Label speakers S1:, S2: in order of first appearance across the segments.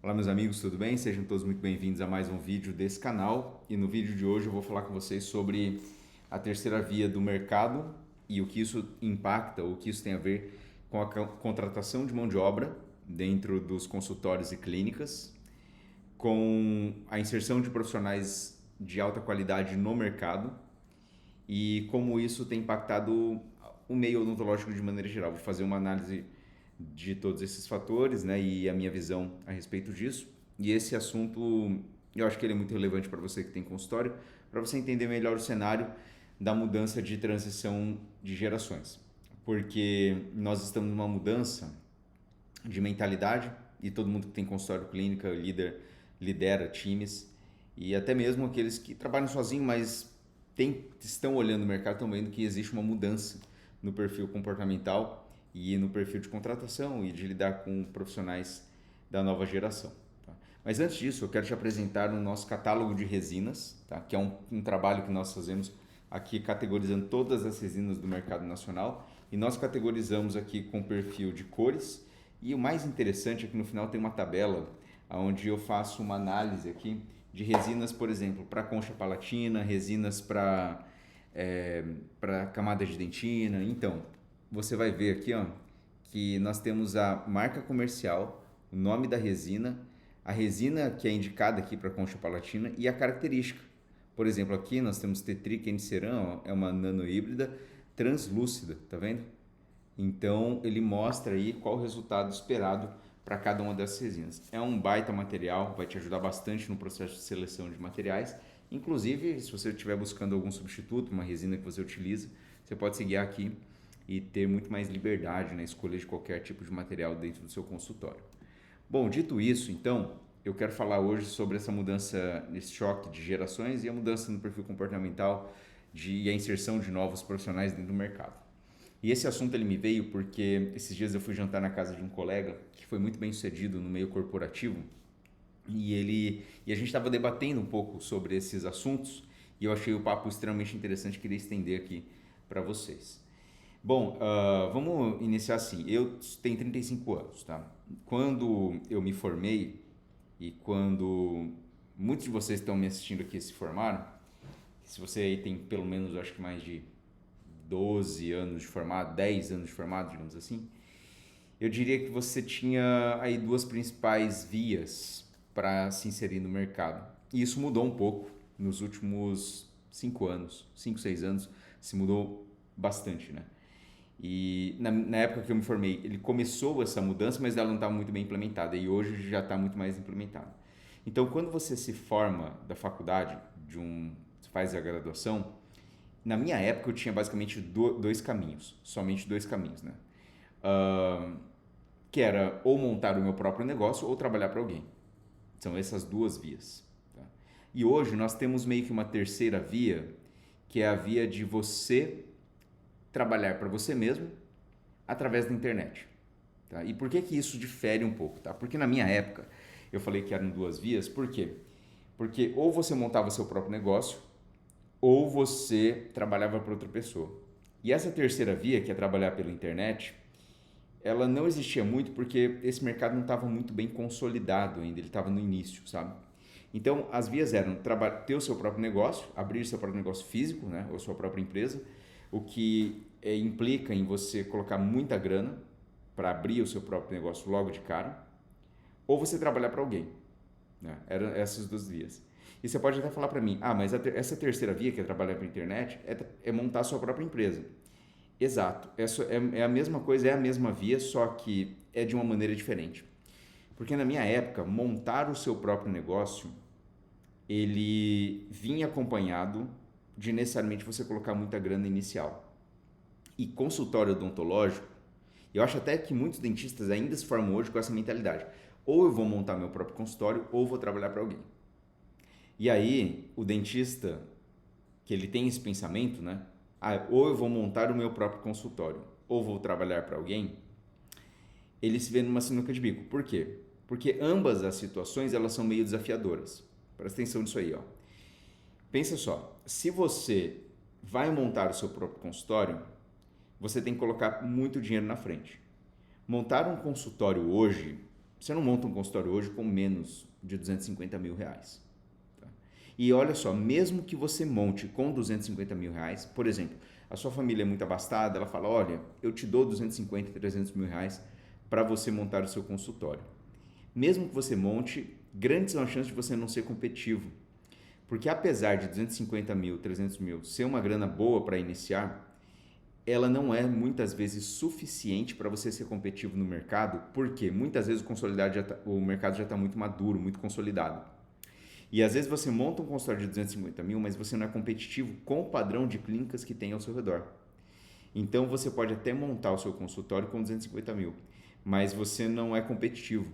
S1: Olá meus amigos, tudo bem? Sejam todos muito bem-vindos a mais um vídeo desse canal. E no vídeo de hoje eu vou falar com vocês sobre a terceira via do mercado e o que isso impacta, o que isso tem a ver com a contratação de mão de obra dentro dos consultórios e clínicas, com a inserção de profissionais de alta qualidade no mercado e como isso tem impactado o meio odontológico de maneira geral. Vou fazer uma análise de todos esses fatores, né, e a minha visão a respeito disso. E esse assunto, eu acho que ele é muito relevante para você que tem consultório, para você entender melhor o cenário da mudança de transição de gerações. Porque nós estamos numa mudança de mentalidade e todo mundo que tem consultório clínica lidera times e até mesmo aqueles que trabalham sozinhos, mas estão olhando o mercado, estão vendo que existe uma mudança no perfil comportamental e no perfil de contratação e de lidar com profissionais da nova geração. Tá? Mas antes disso, eu quero te apresentar o nosso catálogo de resinas, tá? Que é um trabalho que nós fazemos aqui categorizando todas as resinas do mercado nacional e nós categorizamos aqui com perfil de cores e o mais interessante é que no final tem uma tabela onde eu faço uma análise aqui de resinas, por exemplo, para concha palatina, resinas para camada de dentina. Então, você vai ver aqui, ó, que nós temos a marca comercial, o nome da resina, a resina que é indicada aqui para concha palatina e a característica. Por exemplo, aqui nós temos Tetric Eniceran, é uma nano híbrida translúcida, tá vendo? Então ele mostra aí qual o resultado esperado para cada uma dessas resinas. É um baita material, vai te ajudar bastante no processo de seleção de materiais. Inclusive, se você estiver buscando algum substituto, uma resina que você utiliza, você pode se guiar aqui e ter muito mais liberdade na escolha de qualquer tipo de material dentro do seu consultório. Bom, dito isso, então, eu quero falar hoje sobre essa mudança, esse choque de gerações e a mudança no perfil comportamental e a inserção de novos profissionais dentro do mercado. E esse assunto ele me veio porque esses dias eu fui jantar na casa de um colega que foi muito bem sucedido no meio corporativo e a gente estava debatendo um pouco sobre esses assuntos e eu achei o papo extremamente interessante e queria estender aqui para vocês. Bom, vamos iniciar assim. Eu tenho 35 anos, tá? Quando eu me formei e quando muitos de vocês que estão me assistindo aqui se formaram, se você aí tem pelo menos, eu acho que mais de 12 anos de formado, 10 anos de formado, digamos assim, eu diria que você tinha aí duas principais vias para se inserir no mercado. E isso mudou um pouco nos últimos 5 anos, 5, 6 anos, se mudou bastante, né? E na época que eu me formei, ele começou essa mudança, mas ela não estava muito bem implementada e hoje já está muito mais implementada. Então, quando você se forma da faculdade, faz a graduação, na minha época eu tinha basicamente dois caminhos, somente dois caminhos, né? Uh, que era ou montar o meu próprio negócio ou trabalhar para alguém. São essas duas vias. Tá? E hoje nós temos meio que uma terceira via, que é a via de você trabalhar para você mesmo através da internet. Tá? E por que que isso difere um pouco? Tá? Porque na minha época eu falei que eram duas vias, por quê? Porque ou você montava seu próprio negócio ou você trabalhava para outra pessoa. E essa terceira via, que é trabalhar pela internet, ela não existia muito porque esse mercado não estava muito bem consolidado ainda, ele estava no início, sabe? Então, as vias eram ter o seu próprio negócio, abrir seu próprio negócio físico, né, ou sua própria empresa, o que implica em você colocar muita grana para abrir o seu próprio negócio logo de cara, ou você trabalhar para alguém. Né? Eram essas duas vias. E você pode até falar para mim, mas essa terceira via, que é trabalhar para a internet, é montar a sua própria empresa. Exato, essa é a mesma coisa, é a mesma via, só que é de uma maneira diferente. Porque na minha época, montar o seu próprio negócio, ele vinha acompanhado de necessariamente você colocar muita grana inicial. E consultório odontológico, eu acho até que muitos dentistas ainda se formam hoje com essa mentalidade. Ou eu vou montar meu próprio consultório, ou vou trabalhar para alguém. E aí, o dentista, que ele tem esse pensamento, né? Ou eu vou montar o meu próprio consultório, ou vou trabalhar para alguém, ele se vê numa sinuca de bico. Por quê? Porque ambas as situações, elas são meio desafiadoras. Presta atenção nisso aí, ó. Pensa só, se você vai montar o seu próprio consultório, você tem que colocar muito dinheiro na frente. Montar um consultório hoje Você não monta um consultório hoje com menos de 250 mil reais. Tá? E olha só, mesmo que você monte com 250 mil reais, por exemplo, a sua família é muito abastada, ela fala, olha, eu te dou 250, 300 mil reais para você montar o seu consultório. Mesmo que você monte, grandes são as chances de você não ser competitivo. Porque apesar de 250 mil, 300 mil ser uma grana boa para iniciar, ela não é muitas vezes suficiente para você ser competitivo no mercado, porque muitas vezes o mercado já está muito maduro, muito consolidado. E às vezes você monta um consultório de 250 mil, mas você não é competitivo com o padrão de clínicas que tem ao seu redor. Então você pode até montar o seu consultório com 250 mil, mas você não é competitivo,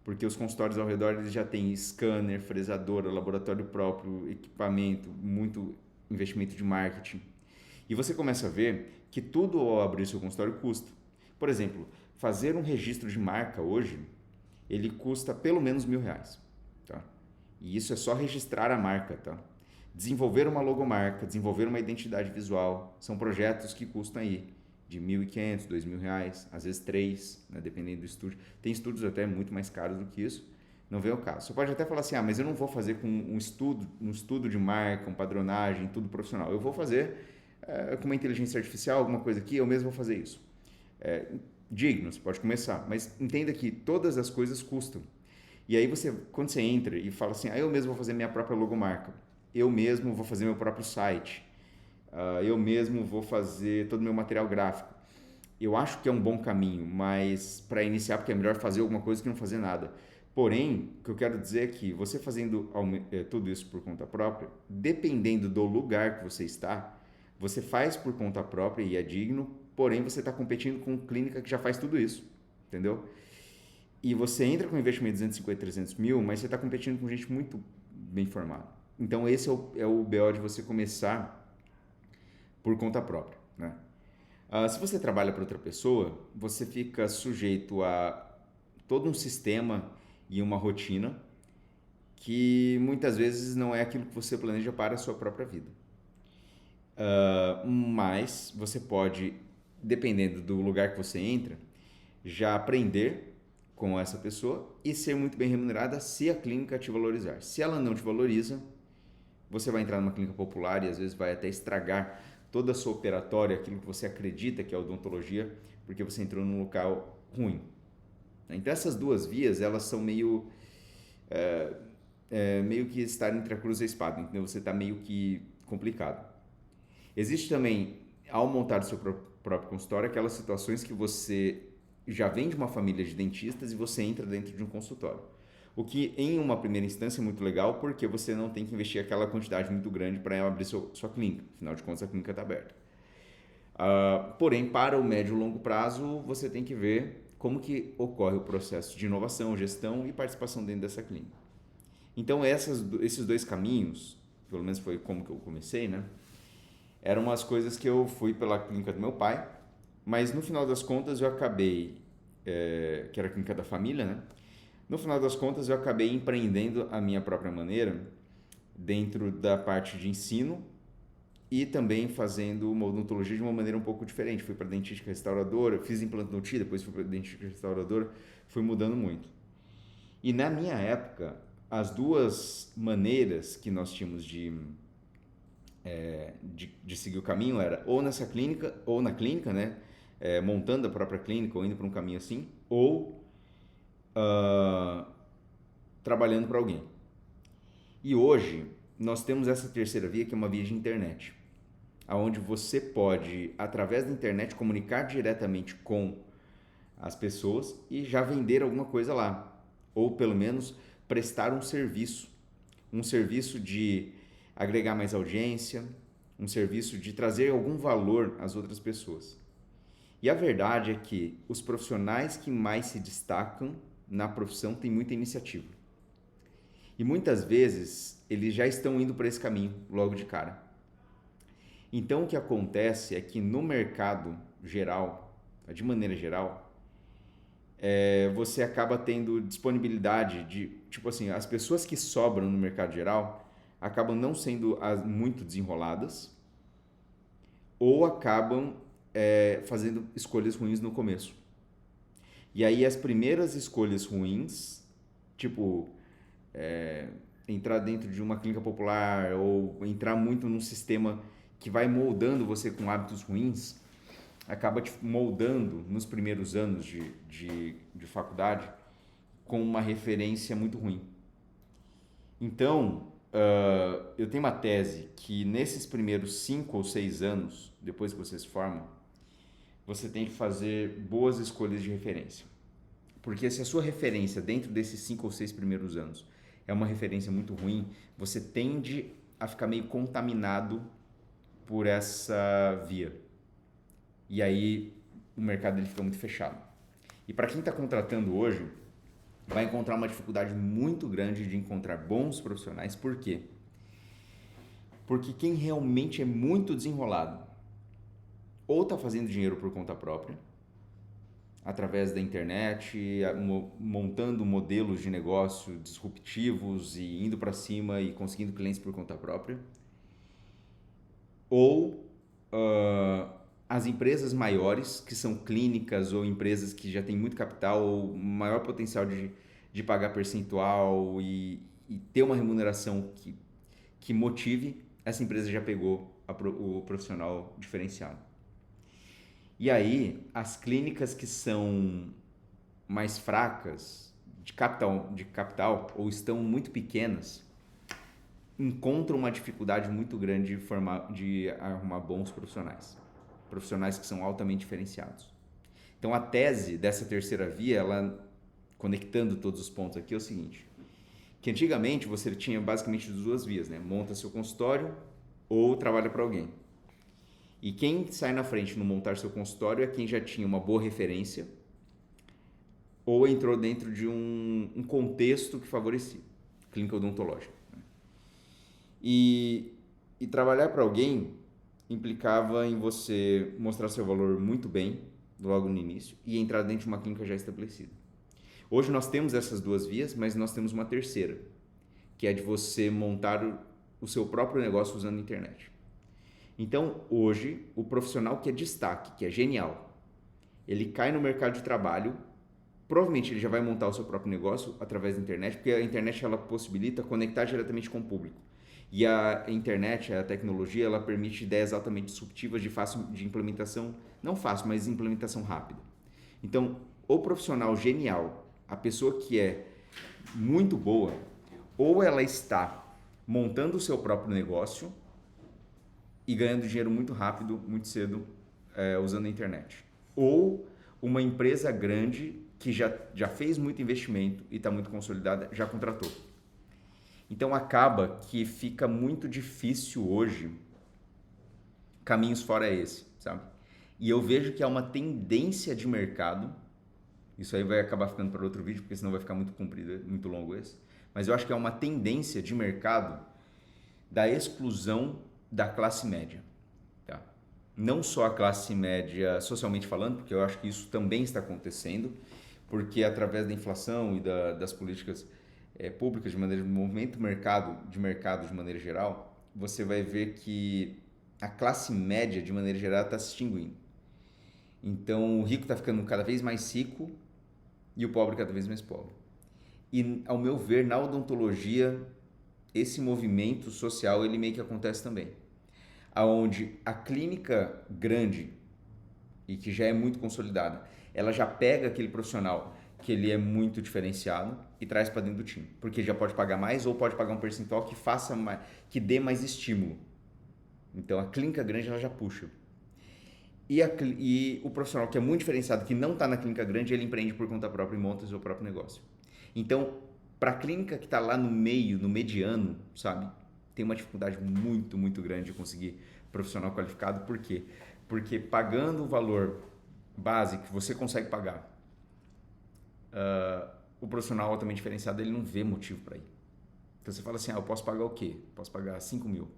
S1: porque os consultórios ao redor eles já têm scanner, fresadora, laboratório próprio, equipamento, muito investimento de marketing. E você começa a ver que tudo ao abrir seu consultório custa. Por exemplo, fazer um registro de marca hoje, ele custa pelo menos R$ 1.000. Tá? E isso é só registrar a marca. Tá? Desenvolver uma logomarca, desenvolver uma identidade visual, são projetos que custam aí de R$ 1.500, R$ 2.000, às vezes 3, né, dependendo do estúdio. Tem estúdios até muito mais caros do que isso, não vem ao caso. Você pode até falar assim, mas eu não vou fazer com um estudo de marca, um padronagem, tudo profissional. Eu vou fazer com uma inteligência artificial, alguma coisa aqui, eu mesmo vou fazer isso. Digno, você pode começar, mas entenda que todas as coisas custam. E aí quando você entra e fala assim, eu mesmo vou fazer minha própria logomarca, eu mesmo vou fazer meu próprio site, eu mesmo vou fazer todo o meu material gráfico. Eu acho que é um bom caminho, mas para iniciar, porque é melhor fazer alguma coisa que não fazer nada. Porém, o que eu quero dizer é que você fazendo tudo isso por conta própria, dependendo do lugar que você está, você faz por conta própria e é digno, porém você está competindo com clínica que já faz tudo isso, entendeu? E você entra com um investimento de 250, 300 mil, mas você está competindo com gente muito bem formada. Então esse é o BO de você começar por conta própria, né? Se você trabalha para outra pessoa, você fica sujeito a todo um sistema e uma rotina que muitas vezes não é aquilo que você planeja para a sua própria vida. Mas você pode, dependendo do lugar que você entra, já aprender com essa pessoa e ser muito bem remunerada se a clínica te valorizar. Se ela não te valoriza, você vai entrar numa clínica popular e às vezes vai até estragar toda a sua operatória, aquilo que você acredita que é odontologia, porque você entrou num local ruim. Então essas duas vias, elas são meio que estar entre a cruz e a espada, entendeu? Você está meio que complicado. Existe também, ao montar o seu próprio consultório, aquelas situações que você já vem de uma família de dentistas e você entra dentro de um consultório. O que, em uma primeira instância, é muito legal, porque você não tem que investir aquela quantidade muito grande para abrir sua clínica. Afinal de contas, a clínica está aberta. Porém, para o médio e longo prazo, você tem que ver como que ocorre o processo de inovação, gestão e participação dentro dessa clínica. Então, esses dois caminhos, pelo menos foi como que eu comecei, né? Eram umas coisas que eu fui pela clínica do meu pai, mas no final das contas eu acabei, que era a clínica da família, né? No final das contas eu acabei empreendendo a minha própria maneira dentro da parte de ensino e também fazendo uma odontologia de uma maneira um pouco diferente. Fui para dentística restauradora, fiz implantodontia, depois fui para dentística restauradora, fui mudando muito. E na minha época, as duas maneiras que nós tínhamos de seguir o caminho era ou nessa clínica, ou na clínica, né? Montando a própria clínica ou indo para um caminho assim, ou trabalhando para alguém. E hoje nós temos essa terceira via, que é uma via de internet, onde você pode, através da internet, comunicar diretamente com as pessoas e já vender alguma coisa lá, ou pelo menos prestar um serviço de agregar mais audiência, um serviço de trazer algum valor às outras pessoas. E a verdade é que os profissionais que mais se destacam na profissão têm muita iniciativa. E muitas vezes eles já estão indo por esse caminho logo de cara. Então o que acontece é que no mercado geral, de maneira geral, você acaba tendo disponibilidade de, tipo assim, as pessoas que sobram no mercado geral acabam não sendo muito desenroladas ou acabam fazendo escolhas ruins no começo. E aí as primeiras escolhas ruins, tipo, entrar dentro de uma clínica popular ou entrar muito num sistema que vai moldando você com hábitos ruins, acaba te moldando nos primeiros anos de faculdade com uma referência muito ruim. Então, eu tenho uma tese que nesses primeiros 5 ou 6 anos, depois que você se forma, você tem que fazer boas escolhas de referência. Porque se a sua referência dentro desses 5 ou 6 primeiros anos é uma referência muito ruim, você tende a ficar meio contaminado por essa via. E aí o mercado ele fica muito fechado. E para quem está contratando hoje, vai encontrar uma dificuldade muito grande de encontrar bons profissionais. Por quê? Porque quem realmente é muito desenrolado ou está fazendo dinheiro por conta própria, através da internet, montando modelos de negócio disruptivos e indo para cima e conseguindo clientes por conta própria, ou as empresas maiores, que são clínicas ou empresas que já têm muito capital ou maior potencial de pagar percentual e ter uma remuneração que motive, essa empresa já pegou o profissional diferenciado. E aí, as clínicas que são mais fracas de capital ou estão muito pequenas, encontram uma dificuldade muito grande de arrumar bons profissionais que são altamente diferenciados. Então, a tese dessa terceira via, ela, conectando todos os pontos aqui, é o seguinte, que antigamente você tinha basicamente duas vias, né? Monta seu consultório ou trabalha para alguém. E quem sai na frente no montar seu consultório é quem já tinha uma boa referência ou entrou dentro de um contexto que favorecia, clínica odontológica. E trabalhar para alguém implicava em você mostrar seu valor muito bem, logo no início, e entrar dentro de uma clínica já estabelecida. Hoje nós temos essas duas vias, mas nós temos uma terceira, que é de você montar o seu próprio negócio usando a internet. Então, hoje, o profissional que é destaque, que é genial, ele cai no mercado de trabalho, provavelmente ele já vai montar o seu próprio negócio através da internet, porque a internet ela possibilita conectar diretamente com o público. E a internet, a tecnologia, ela permite ideias altamente disruptivas de implementação, não fácil, mas implementação rápida. Então, o profissional genial, a pessoa que é muito boa, ou ela está montando o seu próprio negócio e ganhando dinheiro muito rápido, muito cedo, usando a internet. Ou uma empresa grande que já fez muito investimento e está muito consolidada, já contratou. Então acaba que fica muito difícil hoje caminhos fora esse, sabe? E eu vejo que há uma tendência de mercado, isso aí vai acabar ficando para outro vídeo, porque senão vai ficar muito comprido, muito longo esse, mas eu acho que é uma tendência de mercado da exclusão da classe média. Tá? Não só a classe média socialmente falando, porque eu acho que isso também está acontecendo, porque através da inflação e das políticas públicas de maneira de movimento de mercado de maneira geral, você vai ver que a classe média de maneira geral está se extinguindo. Então o rico está ficando cada vez mais rico e o pobre cada vez mais pobre. E ao meu ver, na odontologia, esse movimento social ele meio que acontece também, aonde a clínica grande e que já é muito consolidada, ela já pega aquele profissional que ele é muito diferenciado e traz para dentro do time, porque ele já pode pagar mais ou pode pagar um percentual que faça mais, que dê mais estímulo. Então a clínica grande ela já puxa. E o profissional que é muito diferenciado, que não está na clínica grande, ele empreende por conta própria e monta o seu próprio negócio. Então, para a clínica que está lá no meio, no mediano, sabe, tem uma dificuldade muito, muito grande de conseguir profissional qualificado. Por quê? Porque pagando o valor base que você consegue pagar, o profissional altamente diferenciado ele não vê motivo para ir. Então você fala assim, eu posso pagar o quê? Posso pagar 5 mil,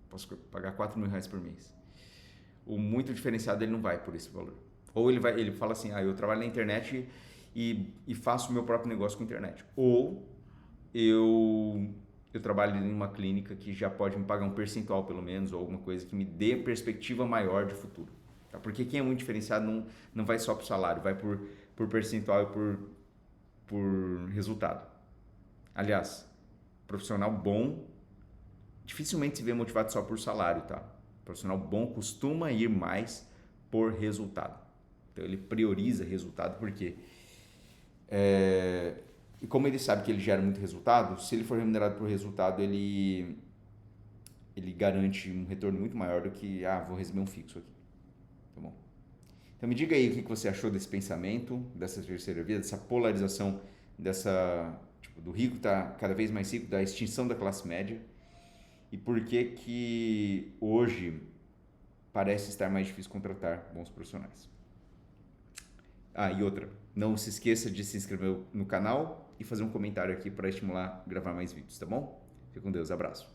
S1: posso pagar 4 mil reais por mês. O muito diferenciado ele não vai por esse valor. Ou ele fala assim, eu trabalho na internet e faço o meu próprio negócio com a internet. Ou eu trabalho em uma clínica que já pode me pagar um percentual pelo menos, ou alguma coisa que me dê perspectiva maior de futuro. Tá? Porque quem é muito diferenciado não vai só para o salário, vai por por percentual e por resultado. Aliás, profissional bom dificilmente se vê motivado só por salário, tá? Profissional bom costuma ir mais por resultado. Então ele prioriza resultado porque e como ele sabe que ele gera muito resultado, se ele for remunerado por resultado, ele garante um retorno muito maior do que, vou receber um fixo aqui. Tá bom? Então me diga aí o que você achou desse pensamento, dessa terceira via, dessa polarização, do rico tá cada vez mais rico, da extinção da classe média, e por que hoje parece estar mais difícil contratar bons profissionais. E outra, não se esqueça de se inscrever no canal e fazer um comentário aqui para estimular a gravar mais vídeos, tá bom? Fique com Deus, abraço.